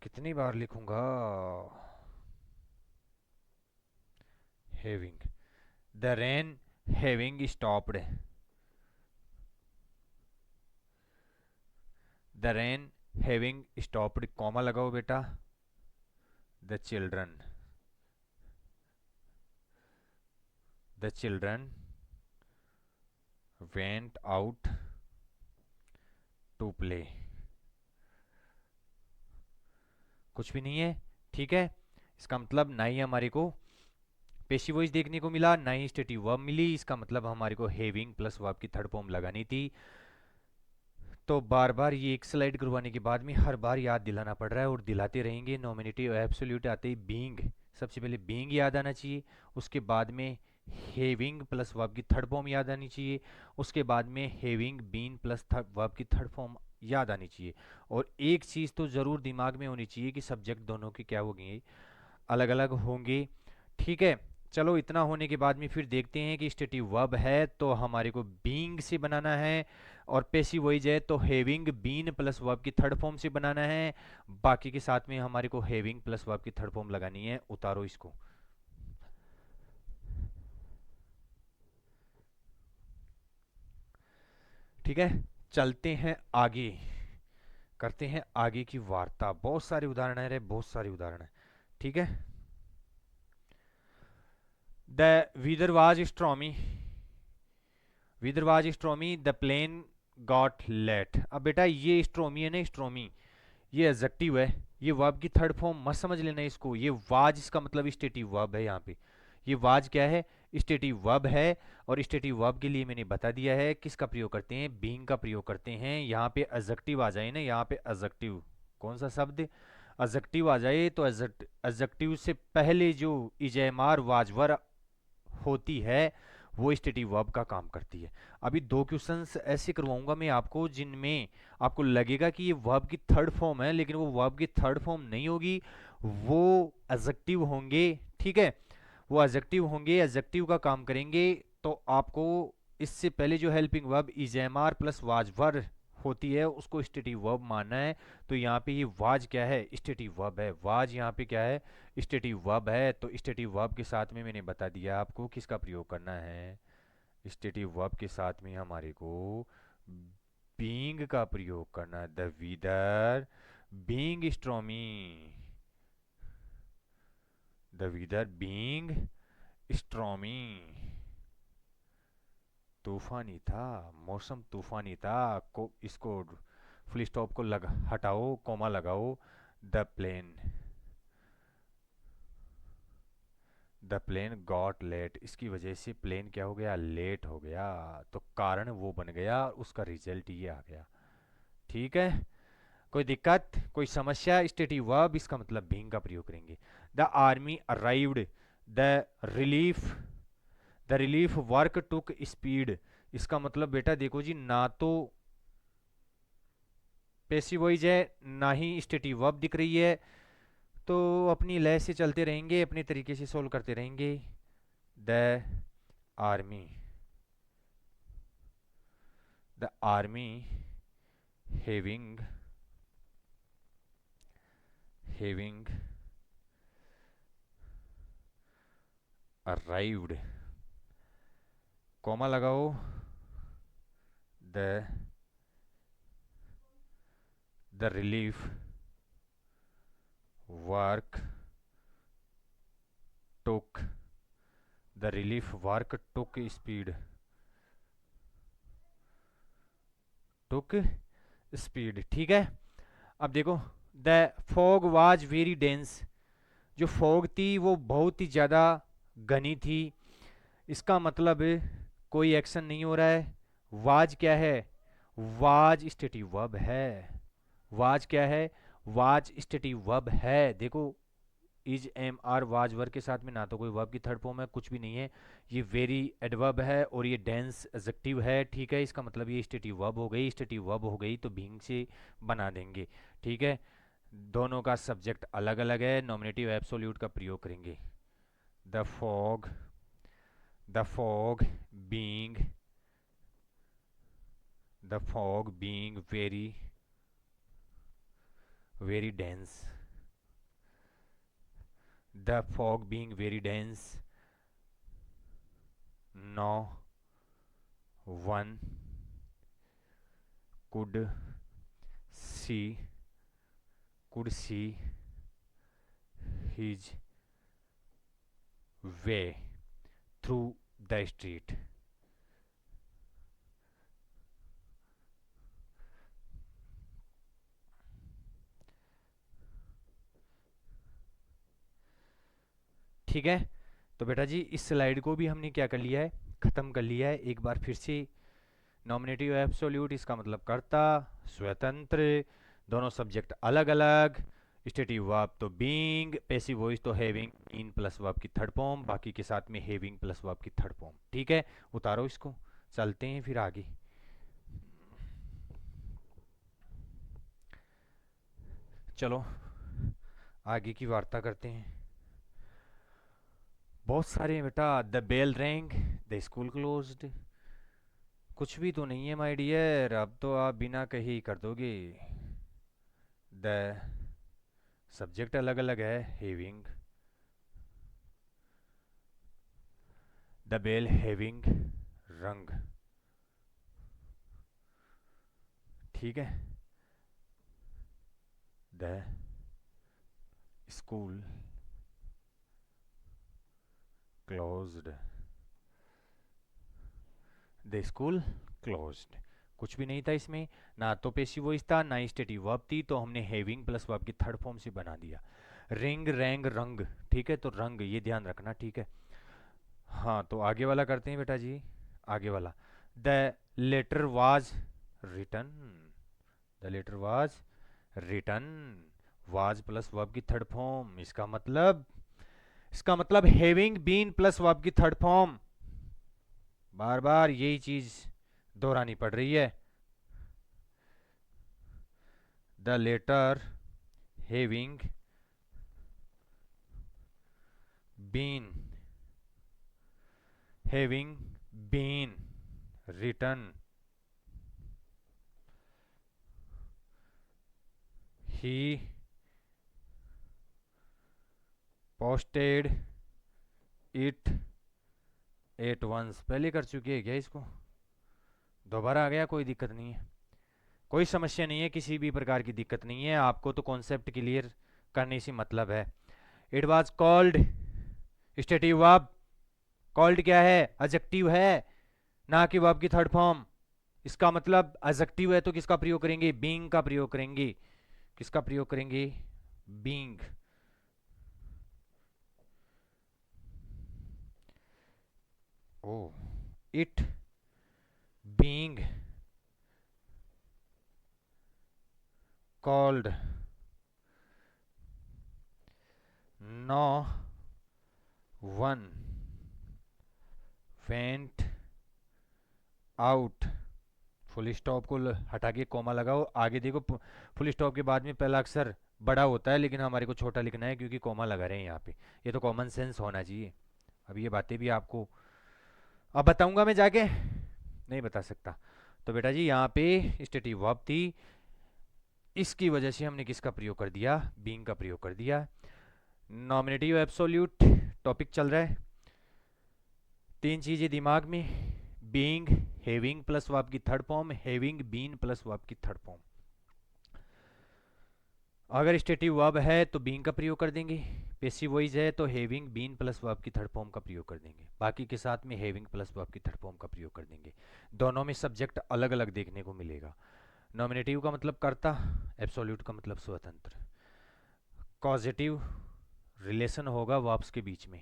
A: कितनी बार लिखूंगा, having, the rain having stopped, the rain having stopped, comma लगाओ बेटा, the children, the children went out to play, कुछ भी नहीं है। ठीक है, इसका मतलब ना ही हमारे को पेशिव वॉइस देखने को मिला ना ही स्टेटिव वर्ब मिली, इसका मतलब हमारे को हैविंग प्लस वर्ब की थर्ड फॉर्म लगानी थी। तो बार बार ये एक स्लाइड करवाने के बाद में हर बार याद दिलाना पड़ रहा है और दिलाते रहेंगे। नॉमिनेटिव एब्सोल्यूट आते ही बीइंग, सबसे पहले बीइंग याद आना चाहिए, उसके बाद में हैविंग प्लस वर्ब की थर्ड फॉर्म याद आनी चाहिए, उसके बाद में हैविंग बीन प्लस वर्ब की थर्ड फॉर्म याद आनी चाहिए। और एक चीज़ तो ज़रूर दिमाग में होनी चाहिए कि सब्जेक्ट दोनों की क्या होंगे, अलग अलग होंगे। ठीक है, चलो इतना होने के बाद में फिर देखते हैं कि स्टेटिव वर्ब है तो हमारे को बीइंग से बनाना है, और पेसिव वॉइस है तो हैविंग बीन प्लस वर्ब की थर्ड फॉर्म से बनाना है। बाकी के साथ में हमारे को हैविंग प्लस वर्ब की थर्ड फॉर्म लगानी है। उतारो इसको। ठीक है, चलते हैं आगे, करते हैं आगे की वार्ता। बहुत सारे उदाहरण है रे, बहुत सारे उदाहरण है। ठीक है, the weather was stormy, weather was stormy, the plane got late. अब बेटा ये स्ट्रोमी है ना, स्ट्रोमी ये एडजेक्टिव है, ये वर्ब की थर्ड फॉर्म मत समझ लेना इसको, ये वाज इसका मतलब स्टेटिव वर्ब है। यहाँ पे ये वाज क्या है, स्टेटिव वर्ब है, और स्टेटिव वर्ब के लिए मैंने बता दिया है किसका प्रयोग करते हैं, बीइंग का प्रयोग करते हैं। यहाँ पे एडजेक्टिव आ जाए ना, यहाँ पे एडजेक्टिव, कौन सा शब्द, एडजेक्टिव आ जाए तो एडजेक्टिव से पहले जो इजेमार वाजवर होती है वो स्टेटिव वर्ब का काम करती है। अभी दो क्वेश्चंस ऐसे करवाऊंगा मैं आपको जिनमें आपको लगेगा कि ये वर्ब की थर्ड फॉर्म है, लेकिन वो वर्ब की थर्ड फॉर्म नहीं होगी, वो एडजेक्टिव होंगे। ठीक है, वो एडजेक्टिव होंगे, एडजेक्टिव का काम करेंगे। तो आपको इससे पहले जो हेल्पिंग वर्ब इजेमार प्लस वाजवर होती है उसको स्टेटिव वर्ब मानना है। तो यहाँ पे ये वाज क्या है, स्टेटिव वर्ब है। वाज यहाँ पे क्या है, स्टेटिव वर्ब है। तो स्टेटिव वर्ब के साथ में मैंने बता दिया आपको किसका प्रयोग करना है, स्टेटिव वर्ब के साथ में हमारे को बीइंग का प्रयोग करना है। The weather being stormy, the weather being stormy, तूफानी था, मौसम तूफानी था। को इसको फुल स्टॉप को हटाओ, कोमा लगाओ। The plane, the plane got late, इसकी वजह से प्लेन क्या हो गया, लेट हो गया। तो कारण वो बन गया, उसका रिजल्ट ये आ गया। ठीक है, कोई दिक्कत, कोई समस्या, स्टेटिव वर्ब इसका मतलब बीइंग का प्रयोग करेंगे। The army arrived, the relief, the relief work took speed, इसका मतलब बेटा देखो जी, ना तो पैसिव वॉइस है ना ही स्टेटिव वर्ब दिख रही है, तो अपनी लय से चलते रहेंगे, अपने तरीके से सोल्व करते रहेंगे। The army, the army having, having arrived, comma लगाओ, the the relief work took, the relief work took speed, took speed. ठीक है, अब देखो, the fog was very dense, जो फॉग थी वो बहुत ही ज़्यादा घनी थी। इसका मतलब कोई एक्शन नहीं हो रहा है। वाज क्या है, वाज स्टेटिव वर्ब है। वाज क्या है, वाज स्टेटिव वर्ब है। देखो, is am are was verb के साथ में ना तो कोई वर्ब की थर्ड फॉर्म है, कुछ भी नहीं है। ये वेरी एडवर्ब है और ये डेंस एडजेक्टिव है। ठीक है, इसका मतलब ये स्टेटिव वर्ब हो गई, स्टेटिव वर्ब हो गई तो बीइंग से बना देंगे। ठीक है, दोनों का सब्जेक्ट अलग अलग है, नॉमिनेटिव एब्सोल्यूट का प्रयोग करेंगे। The fog, the fog being, the fog being very very dense, the fog being very dense, no one could see, could see his way through the street. ठीक है, तो बेटा जी इस स्लाइड को भी हमने क्या कर लिया है, ख़त्म कर लिया है। एक बार फिर से, नॉमिनेटिव एब्सोल्यूट इसका मतलब कर्ता, स्वतंत्र, दोनों सब्जेक्ट अलग अलग, स्टेटिव वर्ब तो बीइंग, पैसिव वॉइस तो हैविंग इन प्लस वर्ब की थर्ड फॉर्म, बाकी के साथ में हैविंग प्लस वर्ब की थर्ड फॉर्म। ठीक है, उतारो इसको, चलते हैं फिर आगे। चलो आगे की वार्ता करते हैं। बहुत सारे हैं बेटा। The bell rang, the school closed, कुछ भी तो नहीं है माय डियर, अब तो आप बिना कहे ही कर दोगे। द सब्जेक्ट अलग अलग है, हैविंग, द बेल हैविंग रंग। ठीक है, the school closed, the school closed, कुछ भी नहीं था इसमें, ना तो पेशिव वॉइस था ना ही स्टेटिव वर्ब थी, तो हमने हैविंग प्लस वर्ब की थर्ड फॉर्म से बना दिया। रिंग रैंग रंग, ठीक है, तो रंग ये ध्यान रखना। ठीक है, हाँ, तो आगे वाला करते हैं बेटा जी। आगे वाला, the letter was written. The letter was written. Was plus verb की थर्ड फॉर्म, इसका मतलब हैविंग बीन प्लस वर्ब की थर्ड फॉर्म। बार बार यही चीज दोहरानी पड़ रही है। The letter having been, having been written, he posted it at once. पहले कर चुकी है क्या इसको? दोबारा आ गया, कोई दिक्कत नहीं है, कोई समस्या नहीं है, किसी भी प्रकार की दिक्कत नहीं है। आपको तो कॉन्सेप्ट क्लियर करने से मतलब है। It was called, stative verb. Called क्या है? एडजेक्टिव है, ना कि वर्ब की थर्ड फॉर्म। इसका मतलब एडजेक्टिव है तो किसका प्रयोग करेंगे? बीइंग का प्रयोग करेंगे। किसका प्रयोग करेंगे? Being. Oh, it being cold, no one went out. Full stop को हटा के कॉमा लगाओ, आगे देखो फुल स्टॉप के बाद में पहला अक्षर बड़ा होता है, लेकिन हमारे को छोटा लिखना है क्योंकि कॉमा लगा रहे हैं यहाँ पे। ये तो कॉमन सेंस होना चाहिए। अब ये बातें भी आपको अब बताऊंगा मैं जाके, नहीं बता सकता। तो बेटा जी यहाँ पे स्टेटिव वर्ब थी, इसकी वजह से हमने किसका प्रयोग कर दिया? बीइंग का प्रयोग कर दिया। नॉमिनेटिव एब्सोल्यूट टॉपिक चल रहा है। तीन चीजें दिमाग में, बीइंग, हैविंग प्लस वर्ब की third form, having been plus verb की थर्ड फॉर्म। अगर स्टेटिव वर्ब है तो बीइंग का प्रयोग कर देंगे, पेसिव वॉइस है तो हैविंग बीन प्लस वर्ब की थर्ड फॉर्म का प्रयोग कर देंगे, बाकी के साथ में हैविंग प्लस वर्ब की थर्ड फॉर्म का प्रयोग कर देंगे। दोनों में सब्जेक्ट अलग अलग देखने को मिलेगा। नॉमिनेटिव का मतलब कर्ता, एब्सोल्यूट का मतलब स्वतंत्र। कॉजेटिव रिलेशन होगा वर्ब्स के बीच में,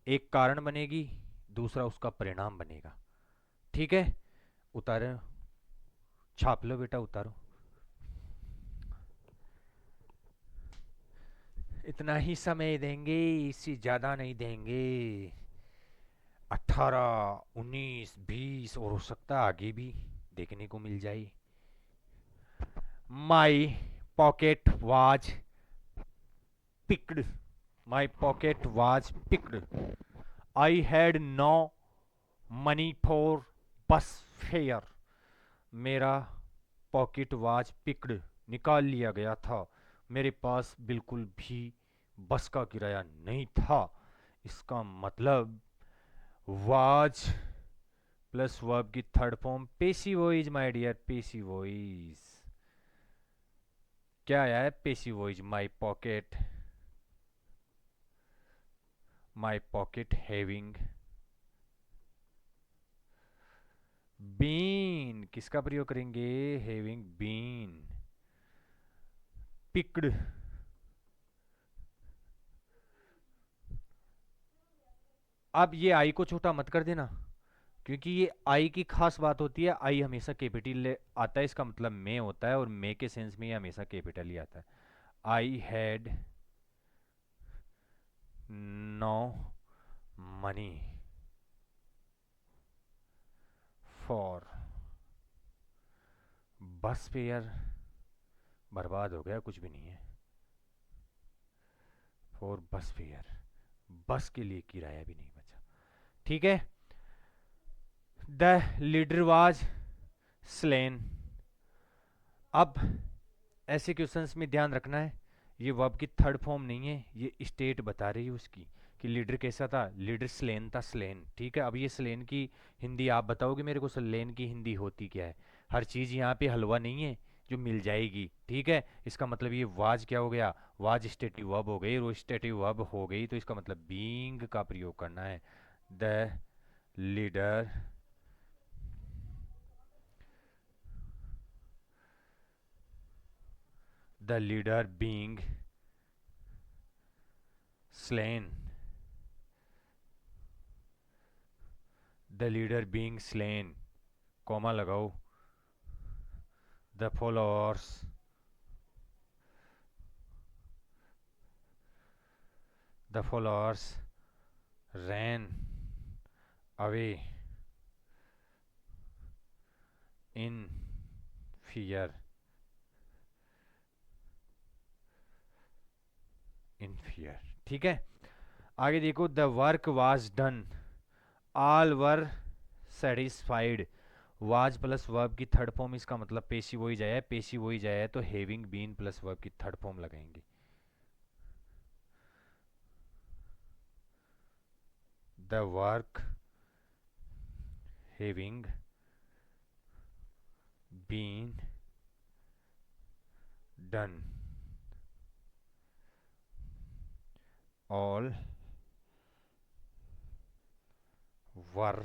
A: एक कारण बनेगी, दूसरा उसका परिणाम बनेगा। ठीक है, उतारो, छाप लो बेटा, उतारो। इतना ही समय देंगे, इससे ज़्यादा नहीं देंगे। 18, 19, 20 और हो सकता है आगे भी देखने को मिल जाए। My pocket was picked, my pocket was picked, I had no money for bus fare. मेरा पॉकेट वाज पिक्ड, निकाल लिया गया था, मेरे पास बिल्कुल भी बस का किराया नहीं था। इसका मतलब वाज प्लस वर्ब की third form passive voice my dear, passive voice. क्या आया है? Passive voice. My pocket having been, किसका प्रयोग करेंगे? Having been picked. अब ये आई को छोटा मत कर देना, क्योंकि ये आई की खास बात होती है। आई हमेशा कैपिटल आता है, इसका मतलब मैं होता है, और मैं के सेंस में ये हमेशा कैपिटल ही आता है। I had no money for bus fare, बर्बाद हो गया, कुछ भी नहीं है। फॉर बस फेयर, बस के लिए किराया भी नहीं बचा। ठीक है। The leader was slain. अब ऐसे क्वेश्चंस में ध्यान रखना है, ये वर्ब की थर्ड फॉर्म नहीं है, ये स्टेट बता रही है उसकी कि लीडर कैसा था। लीडर स्लेन था, स्लेन। ठीक है, अब ये स्लेन की हिंदी आप बताओगे मेरे को, स्लेन की हिंदी होती क्या है? हर चीज़ यहाँ पे हलवा नहीं है जो मिल जाएगी। ठीक है, इसका मतलब ये वाज क्या हो गया? वाज स्टेटिव वर्ब हो गई, और स्टेटिव वर्ब हो गई तो इसका मतलब बीइंग का प्रयोग करना है। The leader the leader being slain the leader being slain, comma लगाओ, the followers ran away in fear, ठीक है। आगे देखो, the work was done, all were satisfied, was plus verb की थर्ड फॉर्म, इसका मतलब पेशी वही जाए, पेशी वही जाए तो हैविंग बीन प्लस वर्ब की थर्ड फॉर्म लगाएंगे। The work having been done, all were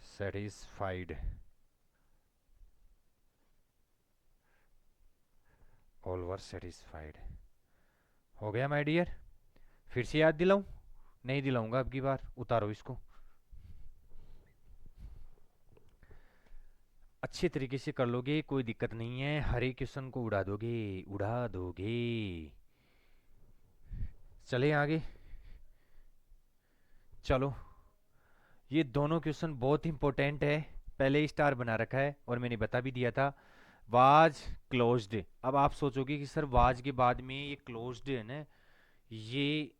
A: satisfied, all were satisfied. हो गया माय डियर? फिर से याद दिलाऊं? नहीं दिलाऊंगा अब की बार, उतारो इसको। अच्छे तरीके से कर लोगे, कोई दिक्कत नहीं है, हर एक क्वेश्चन को उड़ा दोगे, उड़ा दोगे। चले आगे, चलो। ये दोनों क्वेश्चन बहुत इंपॉर्टेंट है, पहले ही स्टार बना रखा है और मैंने बता भी दिया था। वाज क्लोज्ड, अब आप सोचोगे कि सर वाज के बाद में ये क्लोज्ड है ना, ये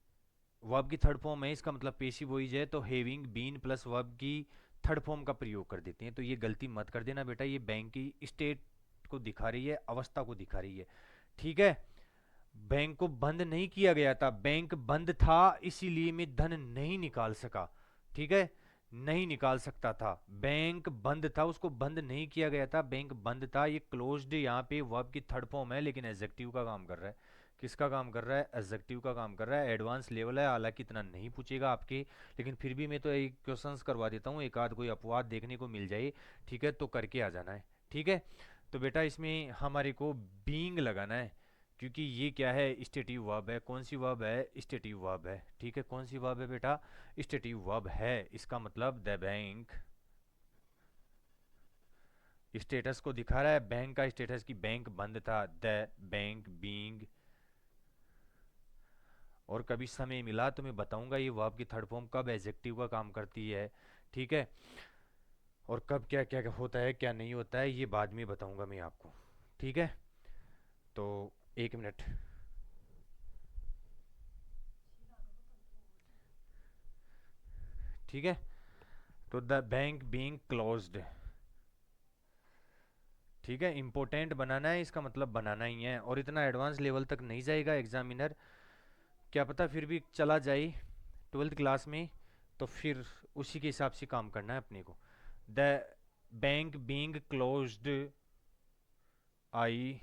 A: वर्ब की थर्ड फॉर्म है, इसका मतलब पेशी वॉइस है, तो हैविंग बीन प्लस वर्ब की थर्ड फॉर्म का प्रयोग कर देते हैं। तो ये गलती मत कर देना बेटा, ये बैंक की स्टेट को दिखा रही है, अवस्था को दिखा रही है, ठीक है। बैंक को बंद नहीं किया गया था, बैंक बंद था इसीलिए मैं धन नहीं निकाल सका, ठीक है, नहीं निकाल सकता था। बैंक बंद था, उसको बंद नहीं किया गया था, बैंक बंद था। ये क्लोज्ड यहाँ पे वर्ब की थर्ड फॉर्म है, लेकिन एडजेक्टिव का काम कर रहा है। किसका काम कर रहा है? एडजेक्टिव का काम कर रहा है। एडवांस लेवल है, हालांकि इतना नहीं पूछेगा आपके, लेकिन फिर भी मैं तो एक क्वेश्चंस करवा देता हूँ, एक आध कोई अपवाद देखने को मिल जाए, ठीक है, तो करके आ जाना है, ठीक है। तो बेटा इसमें हमारे को बीइंग लगाना है, क्योंकि ये क्या है? स्टेटिव वर्ब है। कौन सी वर्ब है? स्टेटिव वर्ब है, ठीक है। कौन सी वर्ब है बेटा? स्टेटिव वर्ब है। इसका मतलब द बैंक स्टेटस को दिखा रहा है, बैंक का स्टेटस की बैंक बंद था, द बैंक बीइंग। और कभी समय मिला तो मैं बताऊंगा ये वर्ब की थर्ड फॉर्म कब एडजेक्टिव का काम करती है, ठीक है, और कब क्या क्या होता है क्या नहीं होता है, ये बाद में बताऊंगा मैं आपको, ठीक है। तो एक मिनट, ठीक है। तो द बैंक बीइंग क्लोज्ड, ठीक है, इंपॉर्टेंट बनाना है, इसका मतलब बनाना ही है, और इतना एडवांस लेवल तक नहीं जाएगा एग्जामिनर, क्या पता फिर भी चला जाए ट्वेल्थ क्लास में, तो फिर उसी के हिसाब से काम करना है अपने को। The bank being closed, I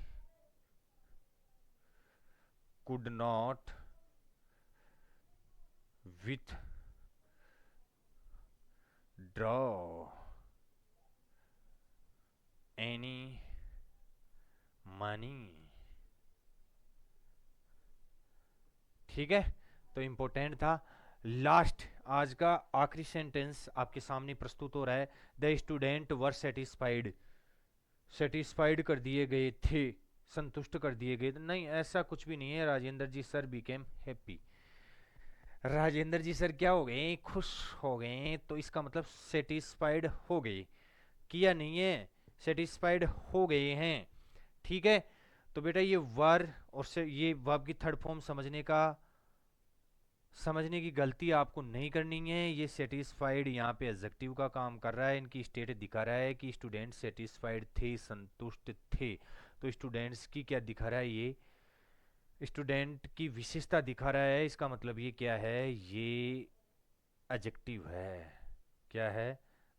A: could not with draw any money, ठीक है। तो इंपॉर्टेंट था। लास्ट, आज का आखिरी सेंटेंस आपके सामने प्रस्तुत हो रहा है। The student were satisfied, satisfied कर दिए गए थे, संतुष्ट कर दिए गए थे। नहीं, ऐसा कुछ भी नहीं है। राजेंद्र जी सर बिकेम हैप्पी, राजेंद्र जी सर क्या हो गए? खुश हो गए, तो इसका मतलब सेटिस्फाइड हो गए, किया नहीं है, सेटिस्फाइड हो गए हैं, ठीक है। तो बेटा ये वर और से ये वर्ब की थर्ड फॉर्म समझने की गलती आपको नहीं करनी है। ये सेटिस्फाइड यहाँ पे एडजेक्टिव का काम कर रहा है, इनकी स्टेट दिखा रहा है कि स्टूडेंट सेटिस्फाइड थे, संतुष्ट थे। तो स्टूडेंट्स की क्या दिखा रहा है? ये स्टूडेंट की विशेषता दिखा रहा है, इसका मतलब ये क्या है? ये एडजेक्टिव है। क्या है?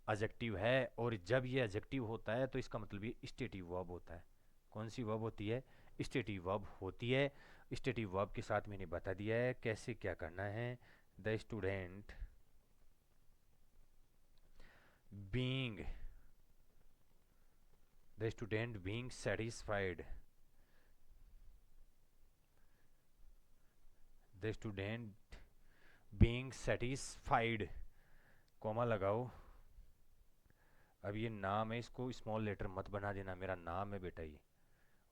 A: एडजेक्टिव है। और जब ये एडजेक्टिव होता है तो इसका मतलब ये स्टेटिव वर्ब होता है। कौन सी वर्ब होती है? स्टेटिव वर्ब होती है। स्टेटिव वर्ब के साथ मैंने बता दिया है कैसे क्या करना है। The student being, the student being satisfied, the student being satisfied, comma लगाओ। अब ये नाम है, इसको स्मॉल लेटर मत बना देना, मेरा नाम है बेटा ये,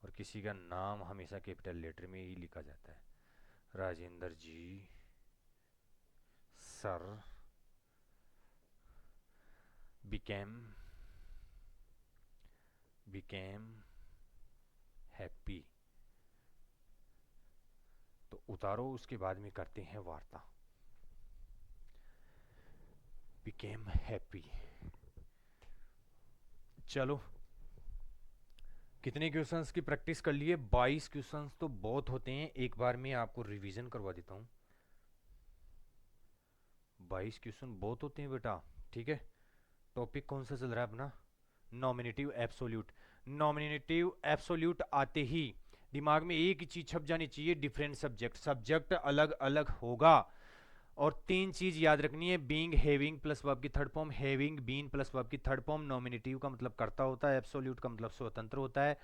A: और किसी का नाम हमेशा कैपिटल लेटर में ही लिखा जाता है। राजेंद्र जी सर बिकेम हैप्पी, तो उतारो, उसके बाद में करते हैं वार्ता। Became happy. चलो, कितने क्वेश्चंस की प्रैक्टिस कर लिए? 22 क्वेश्चंस तो बहुत होते हैं, एक बार में आपको रिवीजन करवा देता हूँ। 22 क्वेश्चन बहुत होते हैं बेटा, ठीक है। टॉपिक कौन सा चल रहा है अपना? Nominative absolute. नॉमिनेटिव एब्सोल्यूट आते ही दिमाग में एक ही चीज छप जानी चाहिए, डिफरेंट सब्जेक्ट। सब्जेक्ट अलग अलग होगा, और 3 चीज याद रखनी है, बीइंग, हैविंग प्लस वर्ब की third form, having been plus verb की थर्ड फॉर्म। नॉमिनेटिव का मतलब कर्ता होता है, एब्सोल्यूट का मतलब स्वतंत्र होता है।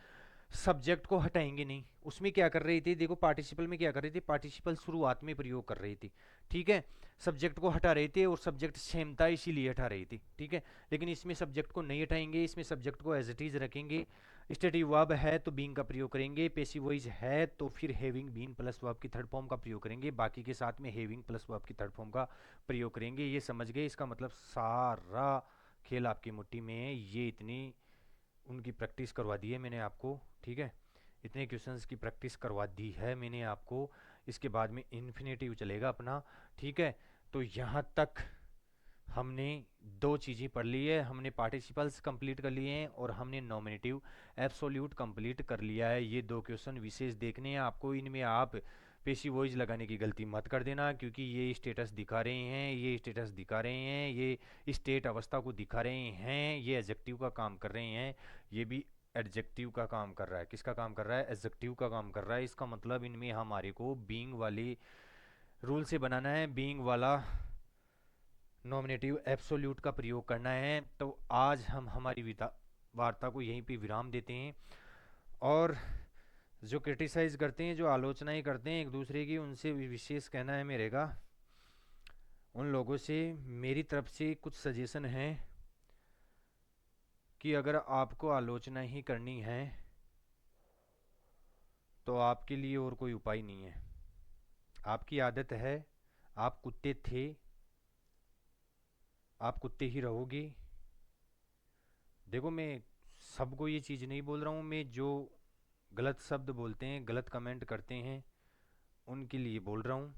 A: सब्जेक्ट को हटाएंगे नहीं। उसमें क्या कर रही थी, देखो पार्टिसिपल में क्या कर रही थी, पार्टिसिपल शुरुआत में प्रयोग कर रही थी, ठीक है। सब्जेक्ट को हटा रहे थे, और सब्जेक्ट सेम था इसीलिए हटा रही थी, ठीक है। लेकिन इसमें सब्जेक्ट को नहीं हटाएंगे, इसमें सब्जेक्ट को एज इट इज रखेंगे। स्टेटिव वर्ब है तो बीइंग का प्रयोग करेंगे, पैसिव वॉइस है तो फिर हैविंग बीन प्लस वर्ब की थर्ड फॉर्म का प्रयोग करेंगे, बाकी के साथ में हैविंग प्लस वर्ब की थर्ड फॉर्म का प्रयोग करेंगे। ये समझ गए? इसका मतलब सारा खेल आपकी मुट्ठी में है। ये इतनी उनकी प्रैक्टिस करवा दी है मैंने आपको, ठीक है। इतने क्वेश्चंस की प्रैक्टिस करवा दी है मैंने आपको। इसके बाद में इन्फिनेटिव चलेगा अपना, ठीक है। तो यहाँ तक हमने 2 चीज़ें पढ़ ली है, हमने पार्टिसिपल्स कंप्लीट कर लिए हैं और हमने नॉमिनेटिव एब्सोल्यूट कंप्लीट कर लिया है। ये 2 क्वेश्चन विशेष देखने हैं आपको, इनमें आप पेशी वॉइस लगाने की गलती मत कर देना, क्योंकि ये स्टेटस दिखा रहे हैं, ये स्टेटस दिखा रहे हैं, ये स्टेट अवस्था को दिखा रहे हैं, ये एडजेक्टिव का काम कर रहे हैं, ये भी एडजेक्टिव का काम कर रहा है। किसका काम कर रहा है? एडजेक्टिव का काम कर रहा है। इसका मतलब इनमें हमारे को बीइंग वाले रूल से बनाना है, बीइंग वाला नॉमिनेटिव एब्सोल्यूट का प्रयोग करना है। तो आज हम हमारी वार्ता को यहीं पे विराम देते हैं, और जो क्रिटिसाइज करते हैं, जो आलोचनाएं करते हैं एक दूसरे की, उनसे विशेष कहना है मेरे का, उन लोगों से मेरी तरफ से कुछ सजेशन है कि अगर आपको आलोचना ही करनी है तो आपके लिए और कोई उपाय नहीं है। आपकी आदत है, आप कुत्ते थे, आप कुत्ते ही रहोगे। देखो, मैं सबको ये चीज़ नहीं बोल रहा हूँ, मैं जो गलत शब्द बोलते हैं, गलत कमेंट करते हैं, उनके लिए बोल रहा हूँ।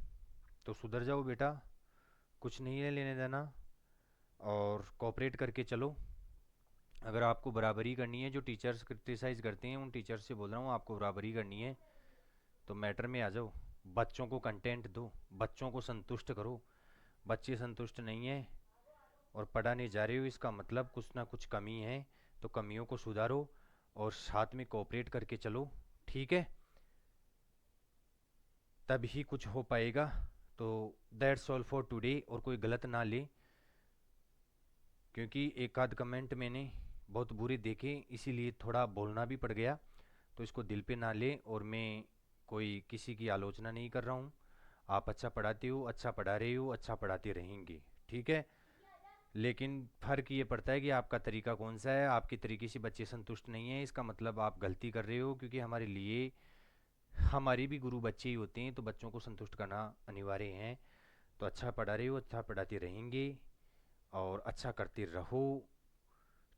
A: तो सुधर जाओ बेटा, कुछ नहीं है लेने देना, और कोऑपरेट करके चलो। अगर आपको बराबरी करनी है, जो टीचर्स क्रिटिसाइज़ करते हैं उन टीचर्स से बोल रहा हूँ, आपको बराबरी करनी है तो मैटर में आ जाओ। बच्चों को कंटेंट दो, बच्चों को संतुष्ट करो। बच्चे संतुष्ट नहीं है और पढ़ाने जा रहे हो, इसका मतलब कुछ ना कुछ कमी है, तो कमियों को सुधारो और साथ में कोऑपरेट करके चलो, ठीक है। तब ही कुछ हो पाएगा। तो दैट्स ऑल फॉर टुडे, और कोई गलत ना ले, क्योंकि एक आध कमेंट मैंने बहुत बुरे देखे, इसीलिए थोड़ा बोलना भी पड़ गया। तो इसको दिल पे ना ले, और मैं कोई किसी की आलोचना नहीं कर रहा हूँ। आप अच्छा पढ़ाते हो, अच्छा पढ़ा रहे हो, अच्छा पढ़ाते रहेंगे, ठीक है। लेकिन फ़र्क ये पड़ता है कि आपका तरीका कौन सा है। आपके तरीके से बच्चे संतुष्ट नहीं हैं, इसका मतलब आप गलती कर रहे हो, क्योंकि हमारे लिए हमारे भी गुरु बच्चे ही होते हैं, तो बच्चों को संतुष्ट करना अनिवार्य है। तो अच्छा पढ़ा रहे हो, अच्छा पढ़ाते रहेंगे, और अच्छा करते रहो,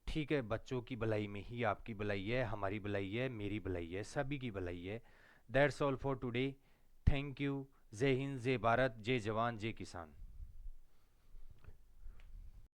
A: ठीक है। बच्चों की भलाई में ही आपकी भलाई है, हमारी भलाई है, मेरी भलाई है, सभी की भलाई है। That's all for today. Thank you. जय हिंद, जय भारत, जय जवान, जय किसान।